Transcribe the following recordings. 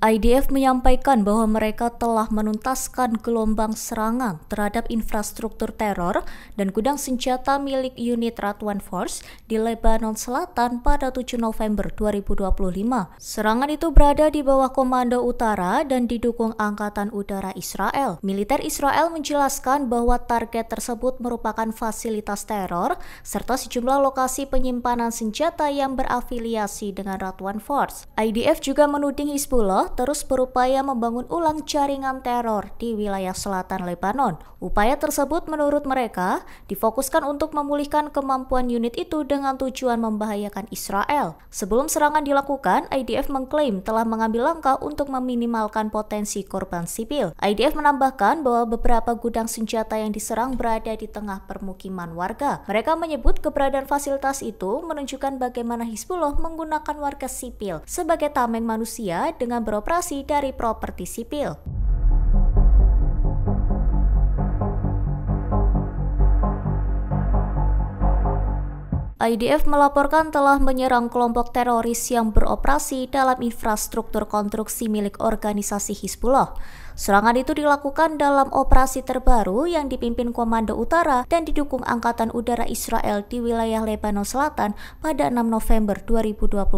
IDF menyampaikan bahwa mereka telah menuntaskan gelombang serangan terhadap infrastruktur teror dan gudang senjata milik unit Radwan Force di Lebanon Selatan pada 7 November 2025. Serangan itu berada di bawah Komando Utara dan didukung Angkatan Udara Israel. Militer Israel menjelaskan bahwa target tersebut merupakan fasilitas teror serta sejumlah lokasi penyimpanan senjata yang berafiliasi dengan Radwan Force. IDF juga menuding Hizbullah terus berupaya membangun ulang jaringan teror di wilayah selatan Lebanon. Upaya tersebut menurut mereka difokuskan untuk memulihkan kemampuan unit itu dengan tujuan membahayakan Israel. Sebelum serangan dilakukan, IDF mengklaim telah mengambil langkah untuk meminimalkan potensi korban sipil. IDF menambahkan bahwa beberapa gudang senjata yang diserang berada di tengah permukiman warga. Mereka menyebut keberadaan fasilitas itu menunjukkan bagaimana Hizbullah menggunakan warga sipil sebagai tameng manusia dengan beroperasi dari properti sipil. IDF melaporkan telah menyerang kelompok teroris yang beroperasi dalam infrastruktur konstruksi milik organisasi Hizbullah. Serangan itu dilakukan dalam operasi terbaru yang dipimpin Komando Utara dan didukung Angkatan Udara Israel di wilayah Lebanon Selatan pada 6 November 2025.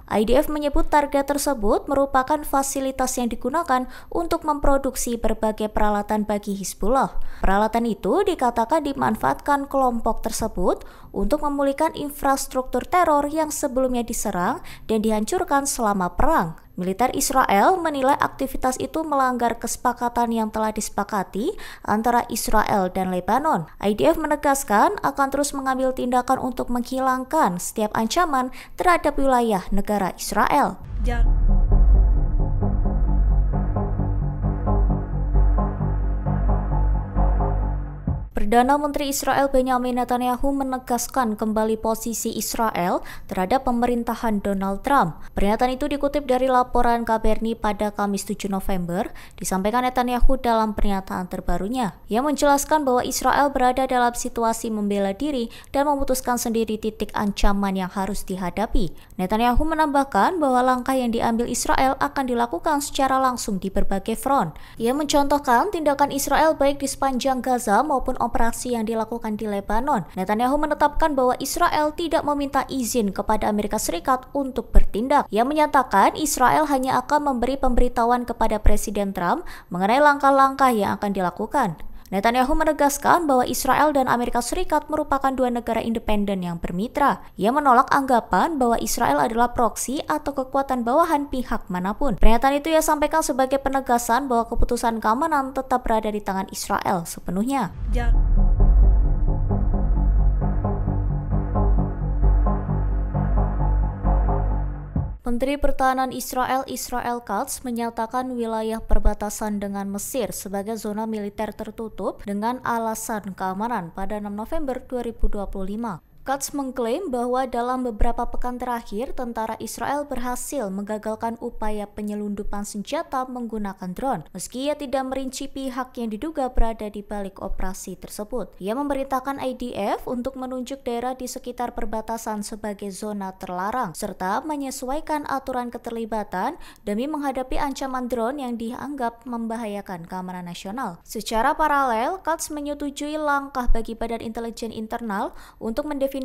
IDF menyebut target tersebut merupakan fasilitas yang digunakan untuk memproduksi berbagai peralatan bagi Hizbullah. Peralatan itu dikatakan dimanfaatkan kelompok tersebut untuk memulihkan infrastruktur teror yang sebelumnya diserang dan dihancurkan selama perang. Militer Israel menilai aktivitas itu melanggar kesepakatan yang telah disepakati antara Israel dan Lebanon. IDF menegaskan akan terus mengambil tindakan untuk menghilangkan setiap ancaman terhadap wilayah negara Israel. Perdana Menteri Israel Benjamin Netanyahu menegaskan kembali posisi Israel terhadap pemerintahan Donald Trump. Pernyataan itu dikutip dari laporan KBRI pada Kamis 7 November, disampaikan Netanyahu dalam pernyataan terbarunya. Ia menjelaskan bahwa Israel berada dalam situasi membela diri dan memutuskan sendiri titik ancaman yang harus dihadapi. Netanyahu menambahkan bahwa langkah yang diambil Israel akan dilakukan secara langsung di berbagai front. Ia mencontohkan tindakan Israel baik di sepanjang Gaza maupun operasi yang dilakukan di Lebanon. Netanyahu menetapkan bahwa Israel tidak meminta izin kepada Amerika Serikat untuk bertindak. Ia menyatakan Israel hanya akan memberi pemberitahuan kepada Presiden Trump mengenai langkah-langkah yang akan dilakukan. Netanyahu menegaskan bahwa Israel dan Amerika Serikat merupakan dua negara independen yang bermitra. Ia menolak anggapan bahwa Israel adalah proksi atau kekuatan bawahan pihak manapun. Pernyataan itu ia sampaikan sebagai penegasan bahwa keputusan keamanan tetap berada di tangan Israel sepenuhnya. Menteri Pertahanan Israel Israel Katz menyatakan wilayah perbatasan dengan Mesir sebagai zona militer tertutup dengan alasan keamanan pada 6 November 2025. Katz mengklaim bahwa dalam beberapa pekan terakhir, tentara Israel berhasil menggagalkan upaya penyelundupan senjata menggunakan drone, meski ia tidak merinci pihak yang diduga berada di balik operasi tersebut. Ia memerintahkan IDF untuk menunjuk daerah di sekitar perbatasan sebagai zona terlarang, serta menyesuaikan aturan keterlibatan demi menghadapi ancaman drone yang dianggap membahayakan keamanan nasional. Secara paralel, Katz menyetujui langkah bagi Badan Intelijen Internal untuk mendefinisikan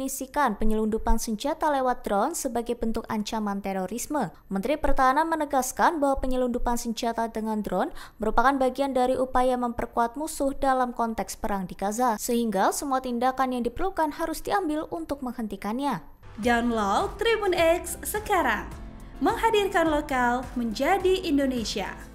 penyelundupan senjata lewat drone sebagai bentuk ancaman terorisme. Menteri Pertahanan menegaskan bahwa penyelundupan senjata dengan drone merupakan bagian dari upaya memperkuat musuh dalam konteks perang di Gaza, sehingga semua tindakan yang diperlukan harus diambil untuk menghentikannya. Download Tribun X sekarang, menghadirkan lokal menjadi Indonesia.